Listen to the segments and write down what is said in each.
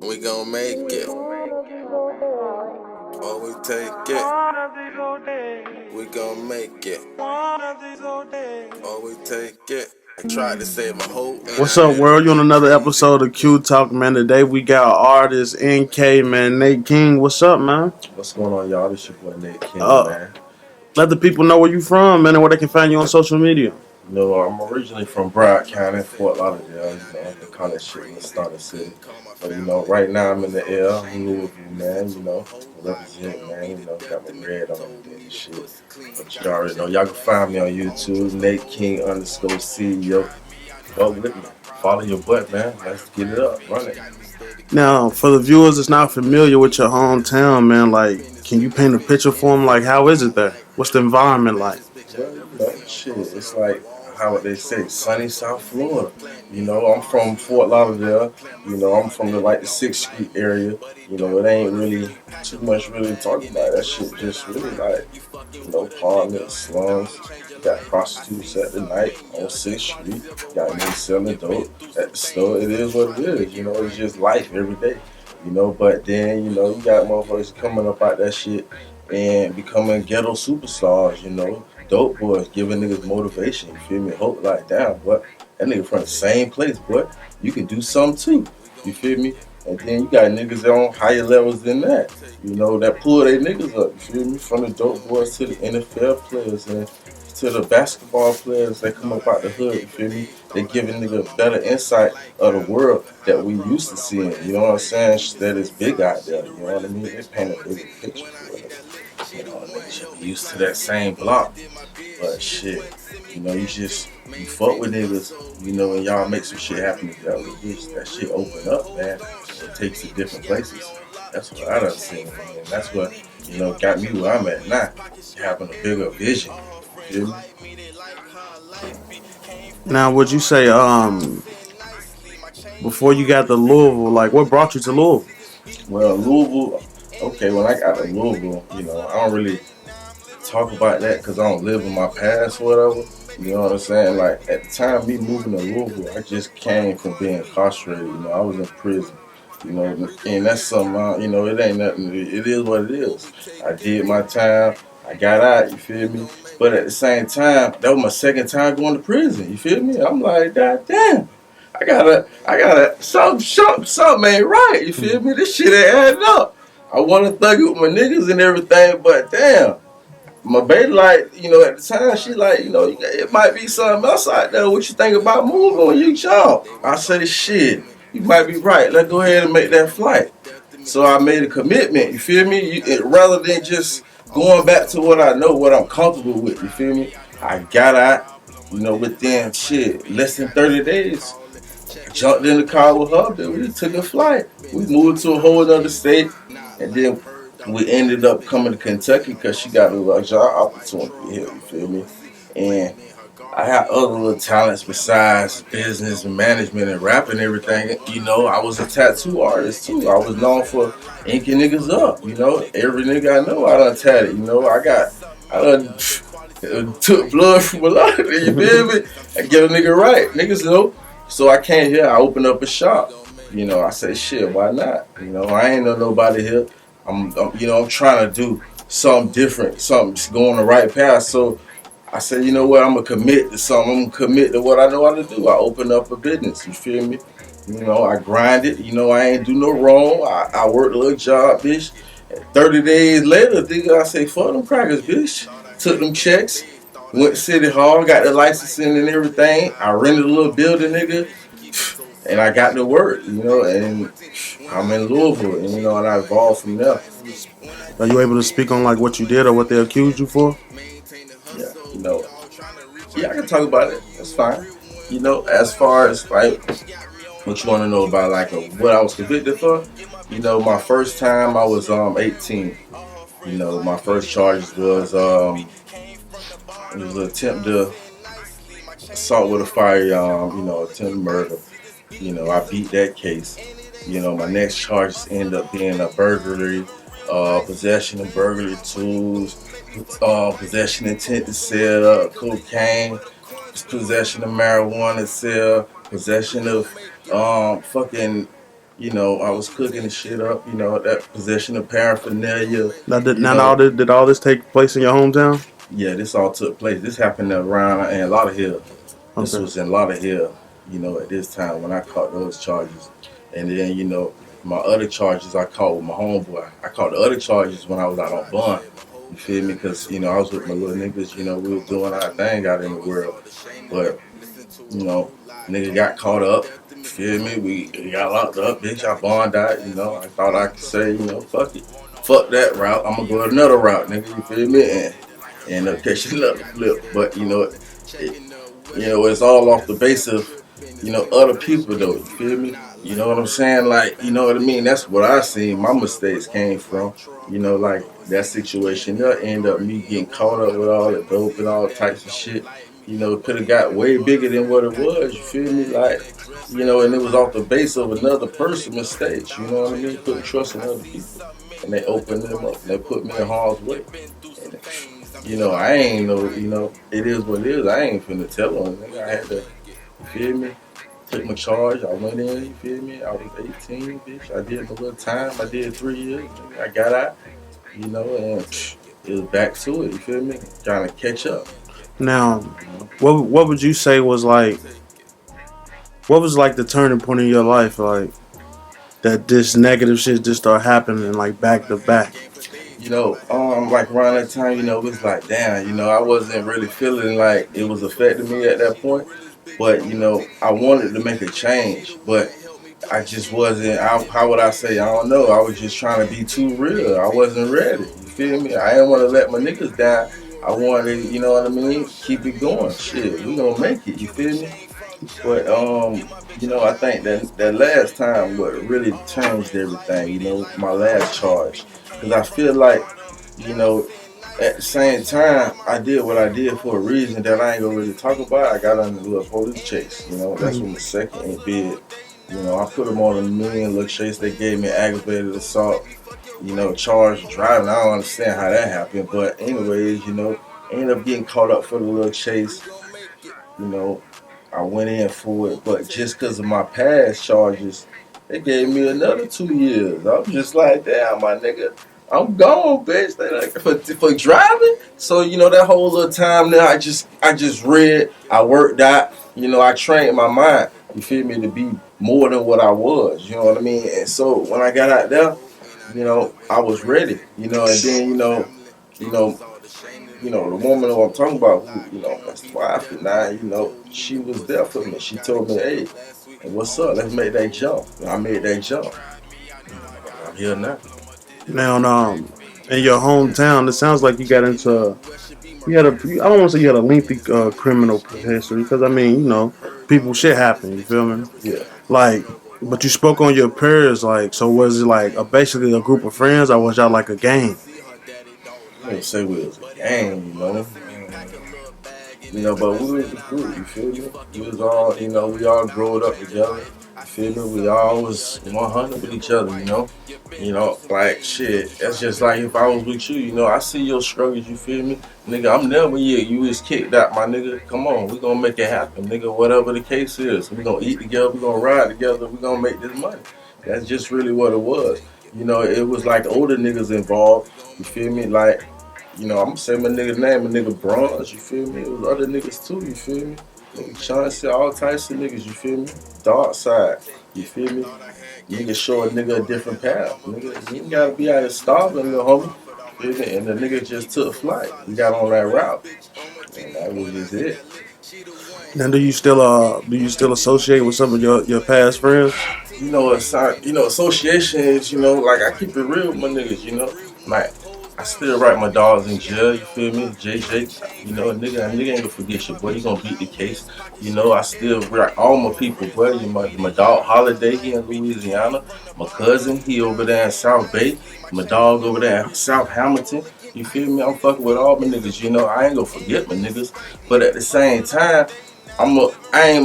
We gon' make it. Or we take it. We gon' make it. Or we take it. I tried to save my hope. What's up, world? You on another episode of Qtalk, man. Today we got artist NK, man. Nate King, what's up, man? What's going on, y'all? This your boy Nate King, Uh, man. Let the people know where you from, man, and where they can find you on social media. You know, I'm originally from Broward County, Fort Lauderdale. You know, they call that shit in the starter city. But you know, right now I'm in the L, Louisville, man. You know, represent, man. You know, got my red on and shit. But you already know, y'all can find me on YouTube, Nate King _ CEO. Go with me. Follow your butt, man. Let's get it up, run it. Now, for the viewers that's not familiar with your hometown, man, like, can you paint a picture for them? Like, how is it there? What's the environment like? Well, you know, shit, it's like how they say, sunny South Florida. You know, I'm from Fort Lauderdale. You know, I'm from the 6th Street area. You know, it ain't really too much really talking about. That shit just really like, you know, apartments, slums. You got prostitutes at the night on 6th Street. You got niggas selling dope at the store. It is what it is. You know, it's just life every day. You know, but then, you know, you got motherfuckers coming up out that shit and becoming ghetto superstars, you know. Dope boys giving niggas motivation, you feel me? Hope like damn, but that nigga from the same place, but you can do something too. You feel me? And then you got niggas on higher levels than that. You know, that pull they niggas up, you feel me? From the dope boys to the NFL players and to the basketball players that come up out the hood, you feel me? They giving nigga a better insight of the world that we used to seeing. You know what I'm saying? That is big out there, you know what I mean? They paint a bigger picture for us. You know, niggas should be used to that same block. But shit, you know, you fuck with niggas, you know, and y'all make some shit happen together. Bitch, that shit open up, man. It takes you to different places. That's what I done seen, man. And that's what, you know, got me where I'm at now. Having a bigger vision. You feel me? Now, would you say, before you got to Louisville, like, what brought you to Louisville? Well, Louisville, okay, when I got to Louisville, you know, I don't really talk about that because I don't live in my past or whatever. You know what I'm saying? Like, at the time, me moving to Louisville, I just came from being incarcerated. You know, I was in prison. You know, and that's something, you know, it ain't nothing. It is what it is. I did my time. I got out, you feel me? But at the same time, that was my second time going to prison, you feel me? I'm like, God damn. Something ain't right, you feel me? This shit ain't adding up. I want to thug it with my niggas and everything, but damn. My baby, like, you know, at the time, she like, you know, it might be something else out there. What you think about moving when you jump? I say, shit, you might be right. Let's go ahead and make that flight. So I made a commitment, you feel me? Rather than just going back to what I know, what I'm comfortable with, you feel me? I got out, you know, within shit, less than 30 days. Jumped in the car with her, then we took a flight. We moved to a whole other state, and then we ended up coming to Kentucky because she got a job opportunity here, you feel me? And I had other little talents besides business and management and rapping and everything. You know, I was a tattoo artist too. I was known for inking niggas up, you know. Every nigga I know, I done tatted, you know. I done took blood from a lot of them, you feel me? I get a nigga right. Niggas know. So I came here, I opened up a shop. You know, I said, shit, why not? You know, I ain't know nobody here. I'm trying to do something different, something going the right path. So I said, you know what, I'm gonna commit to something. I'm gonna commit to what I know how to do. I opened up a business, you feel me? You know, I grinded, you know, I ain't do no wrong. I worked a little job, bitch. 30 days later, nigga, I say, fuck them crackers, bitch. Took them checks, went to City Hall, got the licensing and everything. I rented a little building, nigga, and I got to work, you know, and I'm in Louisville, and, you know, and I evolved from there. Are you able to speak on, like, what you did or what they accused you for? Yeah, you know, yeah, I can talk about it. That's fine. You know, as far as, like, what you want to know about, like, what I was convicted for, you know, my first time I was 18. You know, my first charges was it was an attempt to assault with a firearm, you know, attempt murder. You know, I beat that case. You know, my next charges end up being a burglary, possession of burglary tools, possession intent to sell cocaine, possession of marijuana to sell, possession of fucking You know, I was cooking the shit up. You know, that possession of paraphernalia. Now, You know, did all this take place in your hometown? yeah, this all took place. This happened around in Lauderhill. This Okay. was in Lauderhill. You know, at this time when I caught those charges, and then you know my other charges I caught with my homeboy. I caught the other charges when I was out on bond. You feel me? Because you know I was with my little niggas. You know we was doing our thing out in the world, but you know nigga got caught up. You feel me? We got locked up, bitch. I bond out. You know I thought I could say you know fuck it, fuck that route. I'm gonna go another route, nigga. You feel me? And end up catching another flip. But you know, it's all off the base of, you know, other people though. You feel me? You know what I'm saying? Like, you know what I mean? That's what I seen. My mistakes came from, you know, like that situation. That end up me getting caught up with all the dope and all types of shit. You know, it could have got way bigger than what it was. You feel me? Like, you know, and it was off the base of another person's mistakes. You know what I mean? Putting trust in other people, and they opened them up. And they put me in harm's way. And, you know, I ain't no, you know, it is what it is. I ain't finna tell them. I had to, you feel me? Take my charge. I went in, you feel me? I was 18, bitch. I did my little time. I did 3 years. I got out, you know, and it was back to it, you feel me? Trying to catch up. Now, You know? what would you say was like? What was like the turning point in your life? Like that this negative shit just started happening like back to back. You know, like around that time, you know, it was like, damn, you know, I wasn't really feeling like it was affecting me at that point. But, you know, I wanted to make a change, but I just wasn't, how would I say, I don't know. I was just trying to be too real. I wasn't ready. You feel me? I didn't want to let my niggas down. I wanted, you know what I mean? Keep it going. Shit, we gonna make it. You feel me? But you know, I think that last time what really changed everything. You know, my last charge, because I feel like, you know, at the same time, I did what I did for a reason that I ain't gonna really talk about. I got under a little police chase. You know, that's Mhm. what my second bid. You know, I put them on a million little chase. They gave me aggravated assault. You know, charged driving. I don't understand how that happened, but anyways, you know, ended up getting caught up for the little chase. You know, I went in for it, but just because of my past charges, they gave me another 2 years. I'm just like, damn, my nigga, I'm gone, bitch. They like for driving. So you know that whole little time there, I just read, I worked out. You know, I trained my mind. You feel me to be more than what I was. You know what I mean? And so when I got out there, you know, I was ready. You know, and then you know, the woman who I'm talking about, who, you know, that's wife and now, you know, she was there for me. She told me, hey, what's up? Let's make that jump. And I made that jump. I'm here now. Now, in your hometown, it sounds like you got into you had a I don't want to say you had a lengthy criminal history because I mean you know people shit happen. You feel me? Yeah. Like, but you spoke on your peers. Like, so was it like basically a group of friends or was y'all like a gang? I ain't say we was a gang, you know. You know, but we was a group, you feel me? We was all, you know, we all growed up together. You feel me? We all was 100 with each other, you know? You know, like shit. That's just like if I was with you, you know, I see your struggles, you feel me? Nigga, I'm never you was kicked out, my nigga. Come on, we gonna make it happen, nigga, whatever the case is. We gonna eat together, we gonna ride together, we gonna make this money. That's just really what it was. You know, it was like older niggas involved, you feel me? Like, you know, I'm gonna say my nigga name, a nigga Bronze, you feel me? It was other niggas too, you feel me? Nigga Chauncey, all types of niggas, you feel me? Dark side, you feel me? Nigga show a nigga a different path. Nigga, you ain't gotta be out here starving, little homie. You feel me? And the nigga just took flight. We got on that route. And that was just it. Now, do you still associate with some of your past friends? You know, association is, you know, like I keep it real with my niggas, you know. Like I still write my dogs in jail, you feel me? JJ, you know, a nigga ain't gonna forget you, boy. You gonna beat the case. You know, I still write all my people, boy. My dog Holiday, he in Louisiana. My cousin, he over there in South Bay. My dog over there in South Hamilton. You feel me? I'm fucking with all my niggas, you know. I ain't gonna forget my niggas. But at the same time, my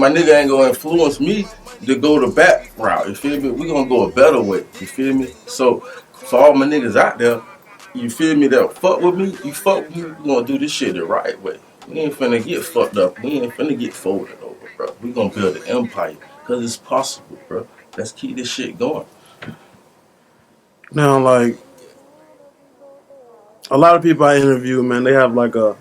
nigga ain't gonna influence me to go the back route. You feel me? We gonna go a better way. You feel me? So for all my niggas out there, you feel me? That fuck with me. You fuck with me. We gonna do this shit the right way. We ain't finna get fucked up. We ain't finna get folded over, bro. We gonna build an empire because it's possible, bro. let's keep this shit going. Now, like a lot of people I interview, man, they have like a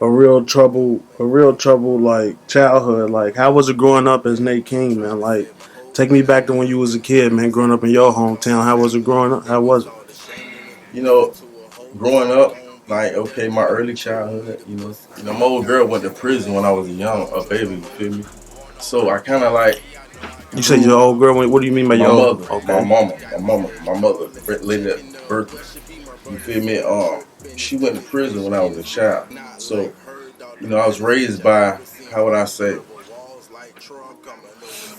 real trouble like childhood. Like, how was it growing up as Nate King, man? Like, take me back to when you was a kid, man, growing up in your hometown. How was it growing up? How was it? You know, growing up, like okay, my early childhood, my old girl went to prison when I was a baby. You feel me? So I kind of like You said your grew. old girl. What do you mean by My your mother, old? my Okay. mama, my mother, the lady that birthed me. You feel me? She went to prison when I was a child. So I was raised by, how would I say,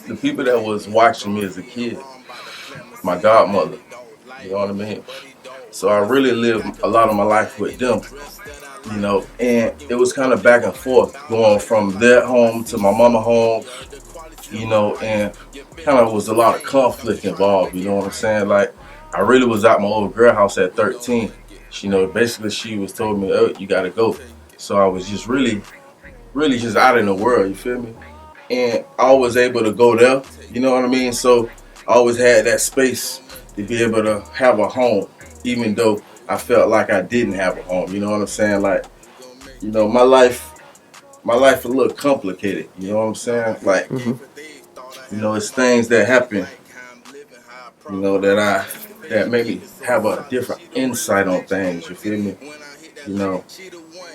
the people that was watching me as a kid. My godmother. You know what I mean? So I really lived a lot of my life with them. And it was kind of back and forth going from their home to my mama home, and kind of was a lot of conflict involved, you know what I'm saying? Like, I really was at my old girl house at 13. Basically she was told me, oh, you gotta go. So I was just really, really just out in the world, you feel me? And I was able to go there, you know what I mean? So I always had that space to be able to have a home, even though I felt like I didn't have a home, you know what I'm saying? Like, my life a little complicated, you know what I'm saying? Like, Hmm. it's things that happen, that make me have a different insight on things, you feel me? You know,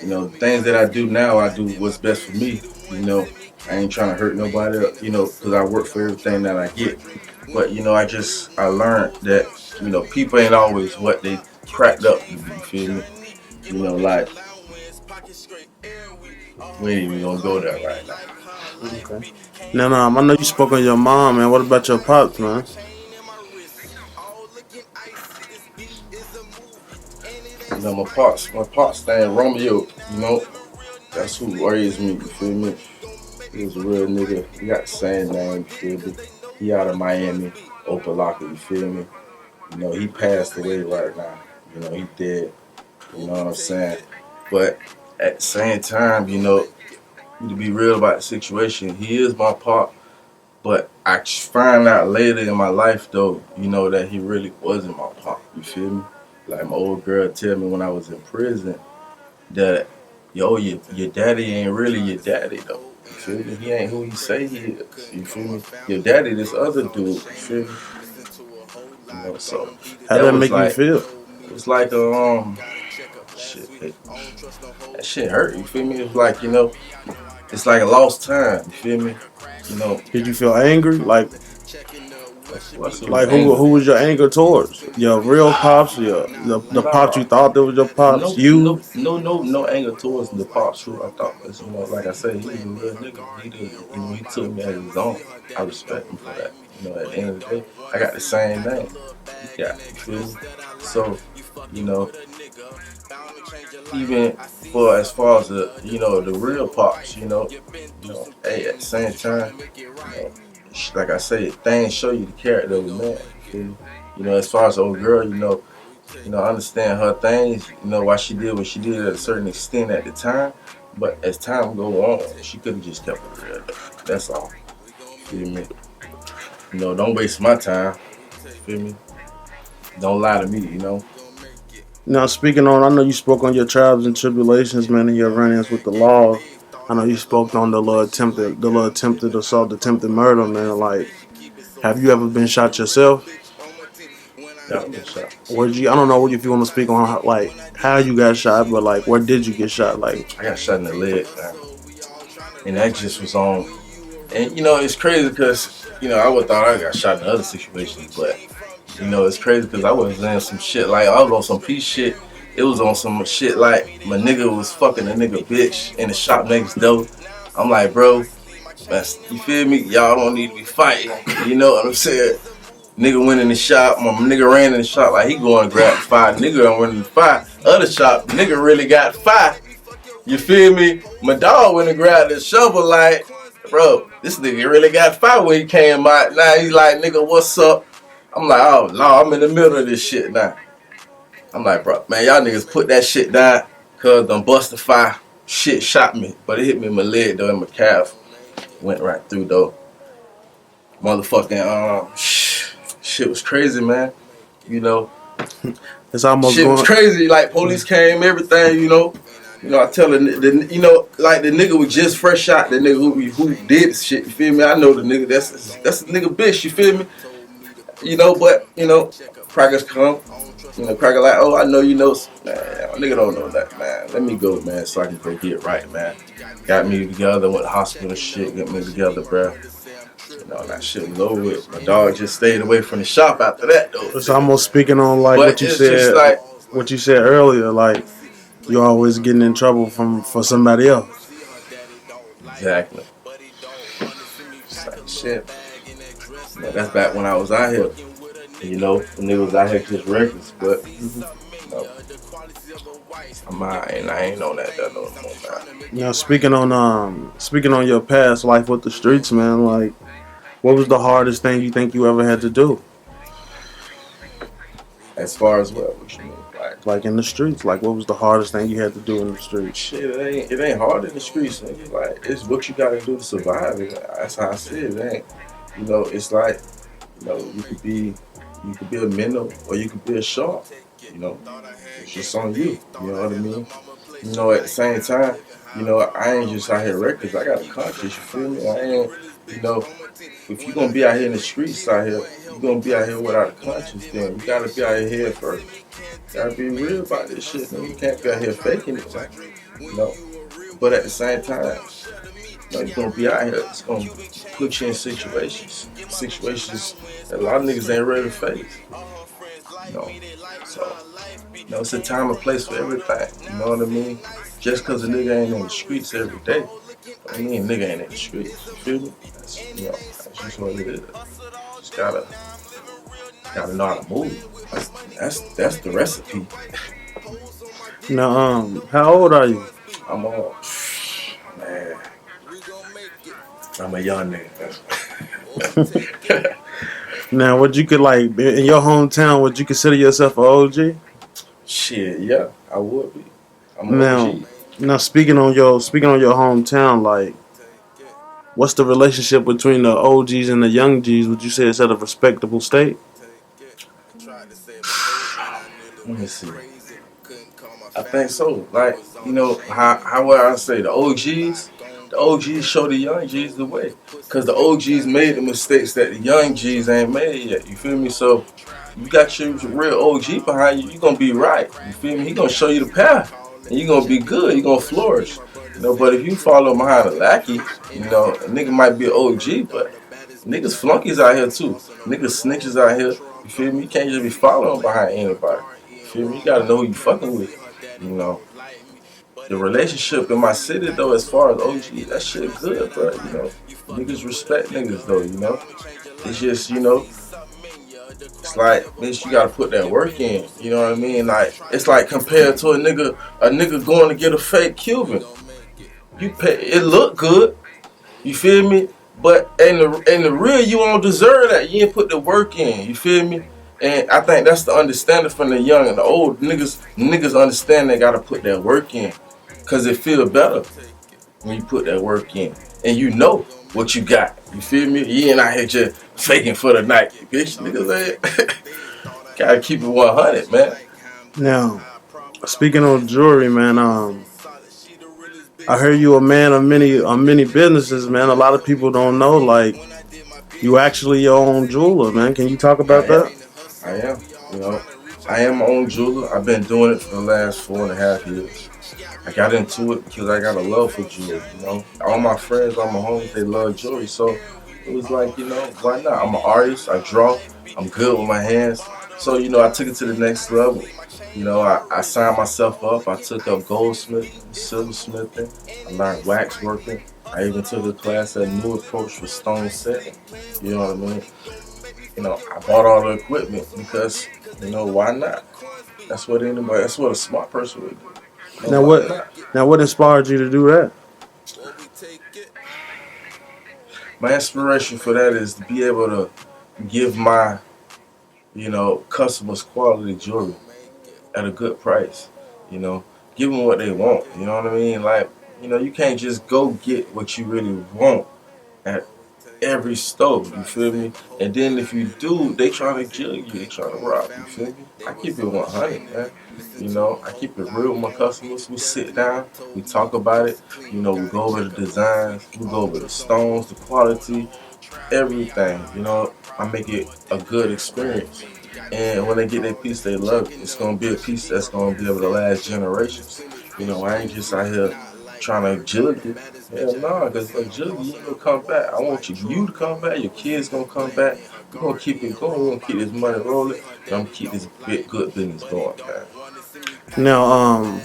the things that I do now, I do what's best for me, you know. I ain't trying to hurt nobody, because I work for everything that I get. But, I learned that, people ain't always what they cracked up to be, you feel me? Like, we ain't even gonna go there right now. Okay. Now, I know you spoke on your mom, man. What about your pops, man? My pops named Romeo, that's who raised me, you feel me? He was a real nigga. He got the same name, you feel me? He out of Miami, Opalaka, you feel me? He passed away right now. He dead. You know what I'm saying? But at the same time, to be real about the situation, he is my pop. But I find out later in my life, though, that he really wasn't my pop. You feel me? Like my old girl tell me when I was in prison that, yo, your daddy ain't really your daddy, though. You feel me? He ain't who he say he is. You feel me? Your daddy, this other dude. You feel me? So How that that was make you like, feel? it was like shit. That shit hurt. You feel me? It was like, it's like a lost time. You feel me? You know, Did you feel angry? what's it was Like angry. who was your anger towards? Your real pops, the pops you Nah, thought that was your pops, no, you. no, no, no, no anger towards the pops. Who I thought was, like I said, he was a real nigga. He did, he took me as his own. I respect him for that. At the end of the day, I got the same name. He got, you feel me? So, you know, even for as far as the real pops, hey, at the same time, like I say, things show you the character of a man. You feel me? As far as old girl, I understand her things, why she did what she did at a certain extent at the time. But as time go on, she could have just kept it real. That's all. Feel me? Don't waste my time. Feel me? Don't lie to me. Now speaking on, I know you spoke on your trials and tribulations, man, and your run-ins with the law. I know you spoke on the little attempted assault, attempted murder, man. Like, have you ever been shot yourself? Yeah, I've been shot. Where'd you? I don't know if you want to speak on how you got shot, but like where did you get shot? Like, I got shot in the leg, man. And that just was on. And it's crazy because I would thought I got shot in other situations, but it's crazy because I was in some shit like I was on some peace shit. It was on some shit like my nigga was fucking a nigga bitch in the shop next door. I'm like, bro, you feel me? Y'all don't need to be fighting. You know what I'm saying? Nigga went in the shop. My nigga ran in the shop like he going to grab the fire. Nigga went in the fire. Other shop, nigga really got fire. You feel me? My dog went and grabbed the shovel like, bro, this nigga really got fire when he came out. Now he's like, nigga, what's up? I'm like, oh, no, I'm in the middle of this shit now. I'm like, bro, man, y'all niggas put that shit down because done bust the fire. Shit shot me, but it hit me in my leg, though, in my calf. Went right through, though. motherfucking shit was crazy, man. You know, It's almost shit was going. crazy. Like police came, everything. I tell the like the nigga was just fresh shot. The nigga who did shit. You feel me? I know the nigga. That's the nigga bitch. You feel me? But crackers come. Cracker like, oh, I know you know. Man, nigga don't know that, man. Let me go, man, so I can go get right, man. Got me together, went to hospital, shit, got me together, bro. That shit was over with. My dog just stayed away from the shop after that, though. It's almost speaking on like But it's just like, what you said earlier. Like you always getting in trouble for somebody else. exactly. It's like, shit. That's back when I was out here. When niggas was out here just reckless, but I ain't on that no more, man. Now speaking on your past life with the streets, man. Like, what was the hardest thing you think you ever had to do? As far as what you mean? Like in the streets, like what was the hardest thing you had to do in the streets? Shit, it ain't hard in the streets, nigga. Like, it's what you gotta do to survive. That's how I see it. It ain't, it's like, you could be a minnow or you could be a shark. It's just on you. You know what I mean? At the same time, I ain't just out here reckless. I got a conscience. You feel me? I ain't, if you gonna be out here in the streets out here, you gonna be out here without a conscience. Then you gotta be out here first. You gotta be real about this shit. Man. You can't be out here faking it, man. But at the same time, you're gonna be out here. It's gonna put you in situations that a lot of niggas ain't ready to face. So it's a time and place for everything. You know what I mean? Just cause a nigga ain't in the streets every day, I mean nigga ain't in the streets. You feel me? That's just what it is. Just gotta know how to move. That's the recipe. Now, how old are you? I'm man. I'm a young nigga. Now, what you could like in your hometown? Would you consider yourself an OG? Shit, yeah, I would be. I'm an OG. Now speaking on your hometown, like, what's the relationship between the OGs and the young Gs? Would you say it's at a respectable state? Let me see. I think so. Like, how would I say the OGs show the young G's the way. Cause the OGs made the mistakes that the young G's ain't made yet. You feel me? So you got your real OG behind you, you gonna be right. You feel me? He gonna show you the path. And you gonna be good, you gonna flourish. But if you follow behind a lackey, a nigga might be an OG, but niggas flunkies out here too. Niggas snitches out here. You feel me? You can't just be following behind anybody. You feel me? You gotta know who you fucking with. The relationship in my city though, as far as OG, that shit good, bro. Niggas respect niggas though. It's just it's like, bitch, you gotta put that work in. You know what I mean? Like, it's like compared to a nigga going to get a fake Cuban. You pay, it look good. You feel me? But in the real, you won't deserve that. You ain't put the work in. You feel me? And I think that's the understanding from the young and the old niggas. Niggas understand they gotta put that work in, cause it feel better when you put that work in, and you know what you got. You feel me? You ain't out here just faking for the night, bitch. Niggas ain't. Gotta keep it 100, man. Now, speaking of jewelry, man, I heard you a man of many businesses, man. A lot of people don't know, like, you actually your own jeweler, man. Can you talk about that? I am. I am my own jeweler. I've been doing it for the last 4.5 years. I got into it because I got a love for jewelry. All my friends, all my homies, they love jewelry. So it was like, why not? I'm an artist. I draw. I'm good with my hands. So I took it to the next level. I signed myself up. I took up goldsmithing, silversmithing. I learned wax working. I even took a class at New Approach for stone setting. You know what I mean? I bought all the equipment because, why not? That's what a smart person would do. Now what inspired you to do that? My inspiration for that is to be able to give my, customers quality jewelry at a good price. Give them what they want. You know what I mean? Like, you can't just go get what you really want at every store, you feel me? And then if you do, they trying to jug you, they trying to rob you, feel me? I keep it 100, man. You know, I keep it real with my customers. We sit down, we talk about it. You know, we go over the designs, we go over the stones, the quality, everything. You know, I make it a good experience. And when they get their piece, they love it. It's gonna be a piece that's gonna be able to last generations. You know, I ain't just out here trying to jug you. Hell no, because if I jug you, you ain't gonna come back. I want you to come back. Your kids gonna come back. We're gonna keep it going. We're gonna keep this money rolling. And I'm gonna keep this good business going, man. Now,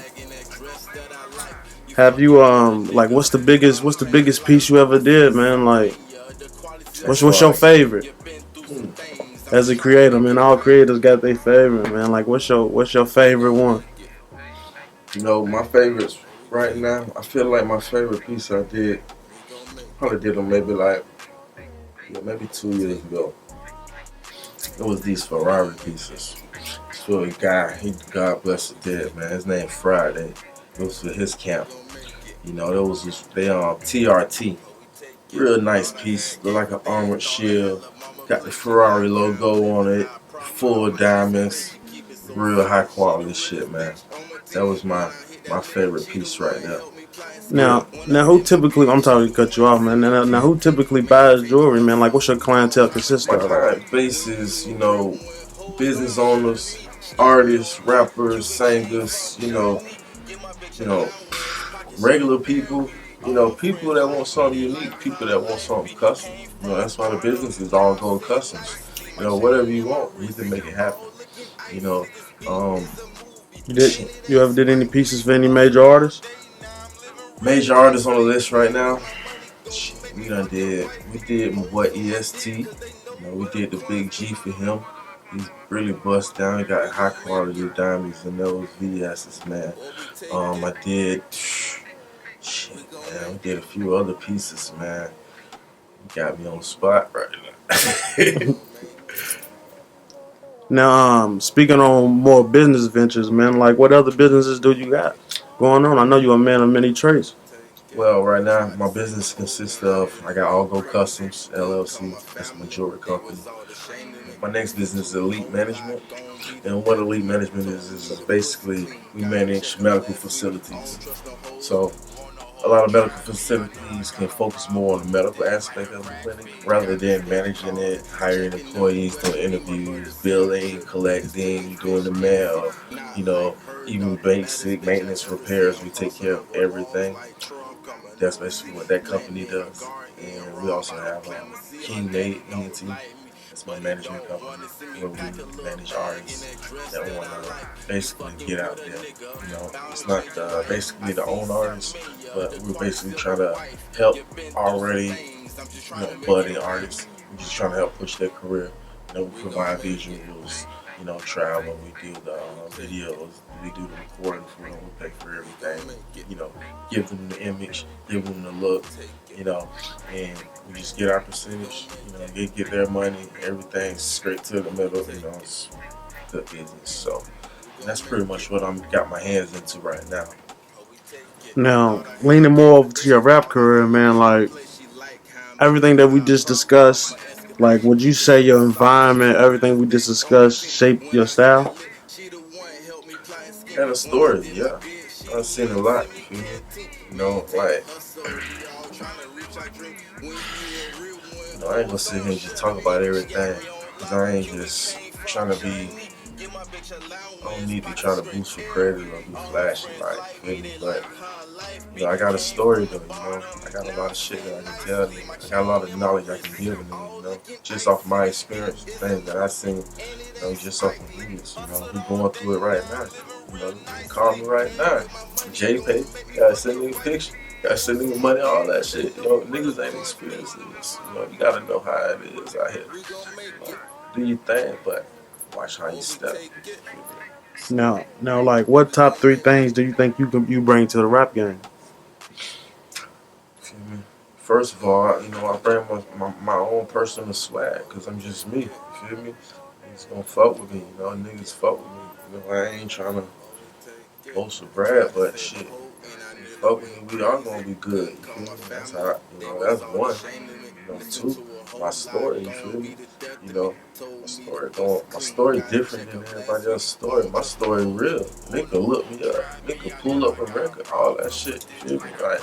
have you like what's the biggest piece you ever did, man? Like, As what's far your as favorite as a creator? Man, all creators got their favorite, man. Like, what's your favorite one? you know, my favorites right now, I feel like my favorite piece I did, probably did them maybe like, yeah, maybe 2 years ago. It was these Ferrari pieces. It's for a guy, God bless the dead, man. His name Friday. It was for his camp. You know, that was just, they TRT. Real nice piece. Look like an armored shield. Got the Ferrari logo on it. Full diamonds. Real high quality shit, man. That was my favorite piece right there. Real. Now, who typically? I'm sorry to cut you off, man. Now, who typically buys jewelry, man? Like, what's your clientele consist My of? client base is, you know, business owners, artists, rappers, singers, you know, regular people, you know, people that want something unique, people that want something custom. You know, that's why the business is all gold customs. You know, whatever you want, we can make it happen. You know, um, You ever did any pieces for any major artists? major artists on the list right now. We did my boy EST. You know, we did the Big G for him. He's really bust down. He got high quality diamonds and those VS's, man. I did, shit, man. We did a few other pieces, man. You got me on the spot right now. Now, speaking on more business ventures, man. Like, what other businesses do you got going on? I know you're a man of many trades. Well, right now, my business consists of I got All Go Customs LLC. That's my jewelry company. My next business is Elite Management. And what Elite Management is basically we manage medical facilities. So a lot of medical facilities can focus more on the medical aspect of the clinic rather than managing it, hiring employees, doing interviews, billing, collecting, doing the mail, you know, even basic maintenance repairs. We take care of everything. That's basically what that company does. And we also have King Made ENT. That's my management company where we manage artists that want to basically get out there. You know, it's not basically the own artists, but we're basically trying to help already, budding artists. We're just trying to help push their career. You know, we provide visuals, travel, we do the videos, we do the recording for them, we pay for everything. You know, give them the image, give them the look, you know, and we just get our percentage, get their money, everything straight to the middle, it's good business. So that's pretty much what I'm got my hands into right now. Now, leaning more over to your rap career, man. Like, everything that we just discussed, like, would you say your environment, everything we just discussed, shaped your style? And a story, yeah. I've seen a lot, you feel me? Like, I ain't gonna sit here and just talk about everything, cause I ain't just trying to be, I don't need to try to boost for credit or be flashy, like, feel me? But, I got a story though, I got a lot of shit that I can tell them. I got a lot of knowledge I can give them, just off my experience, things that I seen, just off of news, we going through it right now. You can call me right now. JPay, gotta send me a picture, gotta send me money, all that shit. Niggas ain't experiencing this. You gotta know how it is out here. Do your thing, but watch how you step. Now, like, what top three things do you think you bring to the rap game? Feel me? First of all, I bring my own personal swag, cause I'm just me. You feel me? Niggas gonna fuck with me, niggas fuck with me. I ain't trying to boast or brag, but shit, you fuck with me, we all gonna be good. You feel me? That's how, that's one. Two, my story, you feel me? You know, my story different than everybody else's story. My story real. Nigga look me up. Nigga pull up a record, all that shit, you feel me? Like,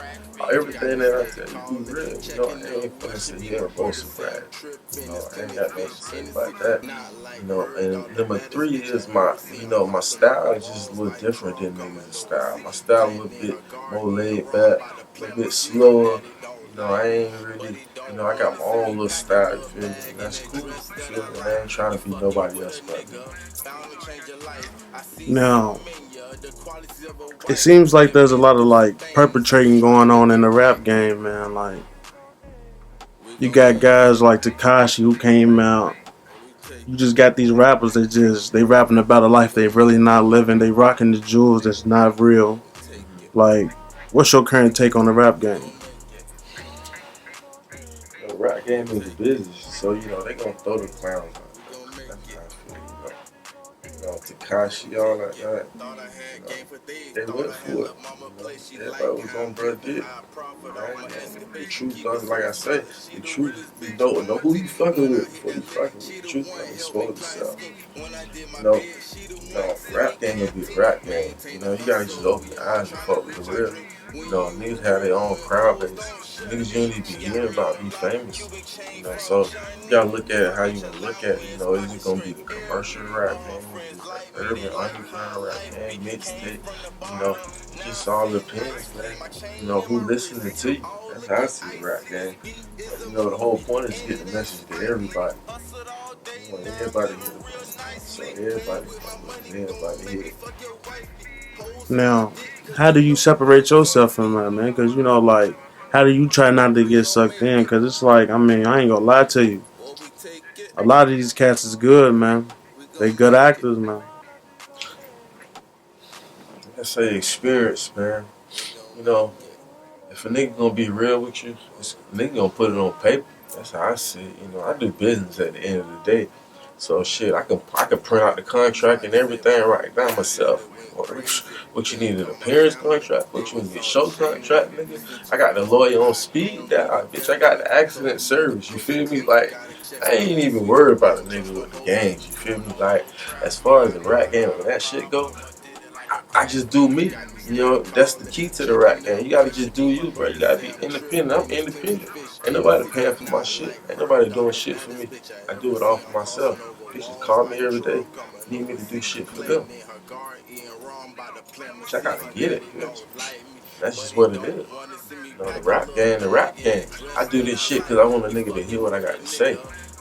everything that I tell you be real. I ain't finna sit here and boast and brag. I ain't got nothing to say about that. And number three is my style is just a little different than niggas' style. My style a little bit more laid back, a little bit slower. I ain't really, I got my own little style, you feel me? And that's cool, you feel me? I ain't trying to be nobody else but me. Now, it seems like there's a lot of like perpetrating going on in the rap game, man. Like, you got guys like Tekashi who came out. You just got these rappers that they rapping about a life they really not living. They rocking the jewels that's not real. Like, what's your current take on the rap game? The rap game is a business, so they gonna throw the clowns out there. That's how I feel. Takashi, all that, they went for it. Everybody was on bruh dick. The truth does, like I say, the truth, you don't know who you fucking with before you fucking with. The truth gonna expose itself. Rap game will be a rap game. You gotta just open your eyes and fuck with the real. Niggas have their own crowd base. Niggas you don't even be hearing about be famous. So you gotta look at it how you wanna look at it. Is it gonna be the commercial rap game? Is it like urban underground rap game, mixtape? It just all depends, man. Who listening to you. That's how I see the rap game. But the whole point is to get the message to everybody. Everybody hear the message. So everybody fuck with it. Everybody hear it. Now, how do you separate yourself from that, man? Because like, how do you try not to get sucked in? Because it's like, I mean, I ain't gonna lie to you. A lot of these cats is good, man. They good actors, man. I say experience, man. You know, if a nigga gonna be real with you, a nigga gonna put it on paper. That's how I see it. I do business at the end of the day. So shit, I can print out the contract and everything right now myself. What you need an appearance contract? What you need a show contract, nigga? I got the lawyer on speed dial, bitch. I got the accident service. You feel me? Like I ain't even worried about a nigga with the games. You feel me? Like as far as the rap game and that shit go, I just do me. That's the key to the rap game. You gotta just do you, bro. You gotta be independent. I'm independent. Ain't nobody paying for my shit. Ain't nobody doing shit for me. I do it all for myself. Bitches call me every day. Need me to do shit for them. Bitch, I gotta get it, bitch. That's just what it is. The rap game. I do this shit because I want a nigga to hear what I got to say.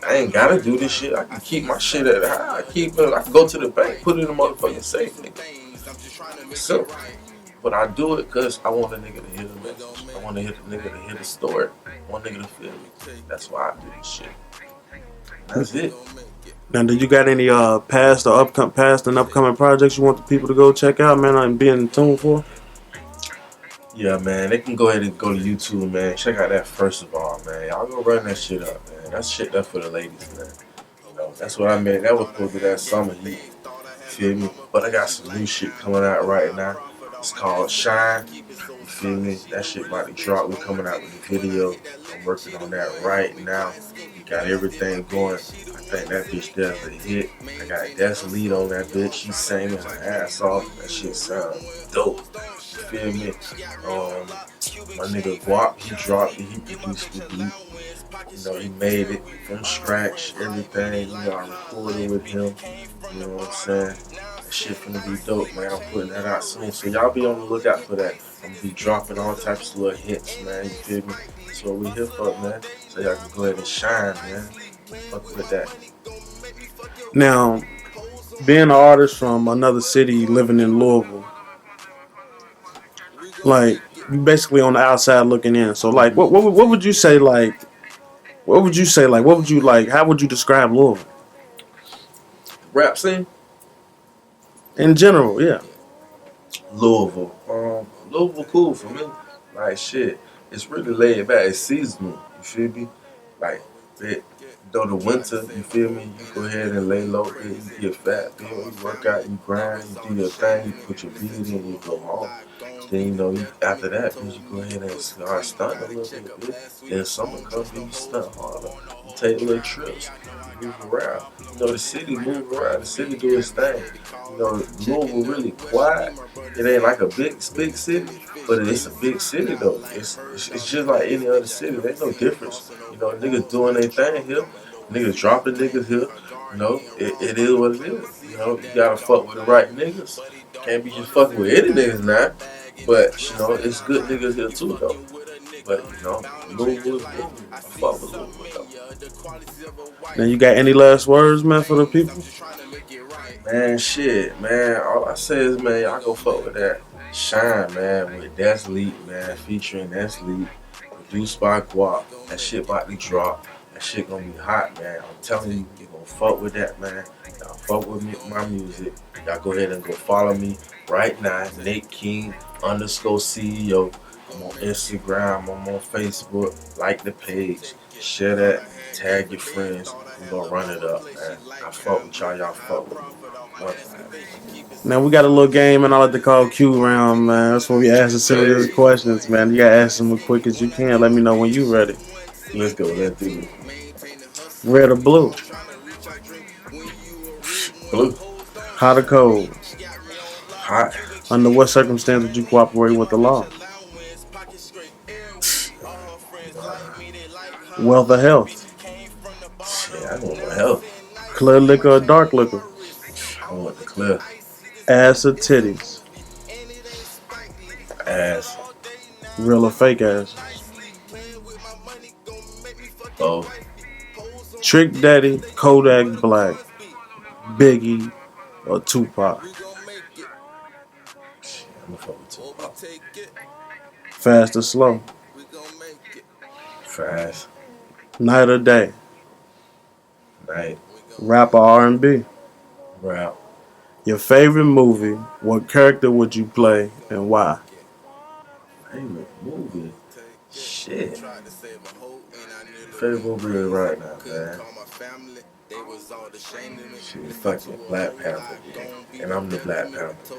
I ain't gotta do this shit. I can keep my shit at high. I can go to the bank, put it in the motherfucking safe, nigga. Simple. But I do it because I want a nigga to hear the message. I want a nigga to hear the story. I want a nigga to feel me. That's why I do this shit. That's it. Now, do you got any past and upcoming projects you want the people to go check out, man, and be in tune for? Yeah, man, they can go ahead and go to YouTube, man. Check out that first of all, man. Y'all go run that shit up, man. That shit up for the ladies, man. That's what I meant. That was supposed to be that summer heat. Feel me? But I got some new shit coming out right now. It's called Shine. You feel me? That shit about to drop. We coming out with the video. I'm working on that right now. We got everything going. I think that bitch does a hit. I got Des lead on that bitch. She singing her ass off. That shit sounds dope. You feel me? My nigga Guap, he dropped it. He produced the beat. He made it from scratch, everything. I recorded with him. You know what I'm saying? That shit finna be dope, man. I'm putting that out soon. So y'all be on the lookout for that. I'm gonna be dropping all types of little hits, man. You feel me? That's what we here for, man. So y'all can go ahead and shine, man. Fuck with that. Now, being an artist from another city living in Louisville, like, you basically on the outside looking in. So, like, what would you say, like, what would you say, like, what would you, like, how would you describe Louisville? Rap scene? In general, yeah. Louisville. Louisville cool for me. Like shit. It's really laid back. It's seasonal. You feel me? Like though the winter, you feel me? You go ahead and lay low, bitch. You get fat, bitch. You work out, you grind, you do your thing, you put your beat in, you go home. Then you know, after that, bitch, you go ahead and start stunting a little bit, bitch. Then summer comes, then you stunt harder. You take little trips, you move around. You know, the city move around. The city do its thing. You know, Louisville really quiet. It ain't like a big city, but it's a big city though. It's just like any other city. There's no difference. You know, niggas doing their thing here. Niggas dropping niggas here. You know, it is what it is. You know, you gotta fuck with the right niggas. Can't be just fucking with any niggas now. But, you know, it's good niggas here too, though. But, you know, Louisville is Louisville. I fuck with Louisville, though. Now, you got any last words, man, for the people? Man, shit, man. All I say is, man, y'all go fuck with that Shine, man, with That's Leak, man, featuring That's Leak, produced by Guap. That shit about to drop. That shit gonna be hot, man. I'm telling you, you gonna fuck with that, man. Y'all fuck with me, my music. Y'all go ahead and go follow me right now, Nate King _CEO. I'm on Instagram, I'm on Facebook. Like the page, share that, tag your friends. We gonna run it up, man. I fuck with y'all, y'all fuck with me. One time. Now, we got a little game, and I like to call Q round, man. That's when we ask the serious questions, man. You gotta ask them as quick as you can. Let me know when you ready. Let's go, let's do it. Red or blue? Blue. Hot or cold? Hot. Under what circumstance would you cooperate with the law? Wealth or health? Shit, I don't know health. Clear liquor or dark liquor? I want the clear. Ass or titties? Ass. Real or fake ass? Oh. Trick Daddy, Kodak Black, Biggie, or Tupac? Shit, I'm gonna fuck with Tupac. Fast or slow? Fast. Night or day? Night. Rap or R&B? Rap. Your favorite movie, what character would you play and why? Favorite movie? Shit. Favorite movie right now, man. Shit, fucking Black Panther. And I'm the Black Panther.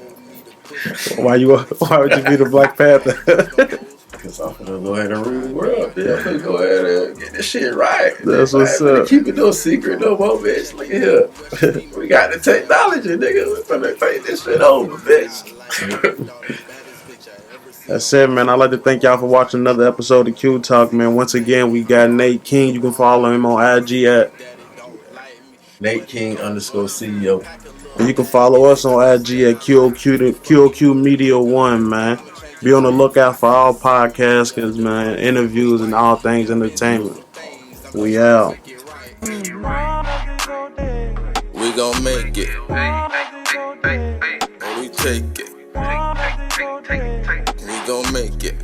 Why would you be the Black Panther? Because I'm gonna go ahead and rule the world, bitch. I'm gonna go ahead and get this shit right. That's what's up. Keep it no secret no more, bitch. Look at here. We got the technology, nigga. We're gonna take this shit over, bitch. That's it, man. I'd like to thank y'all for watching another episode of Qtalk, man. Once again, we got Nate King. You can follow him on IG at Nate King _CEO. And you can follow us on IG at QOQ Media 1, man. Be on the lookout for all podcasts, man, interviews, and all things entertainment. We out. We gon' make it. And we take it. We gon' make it.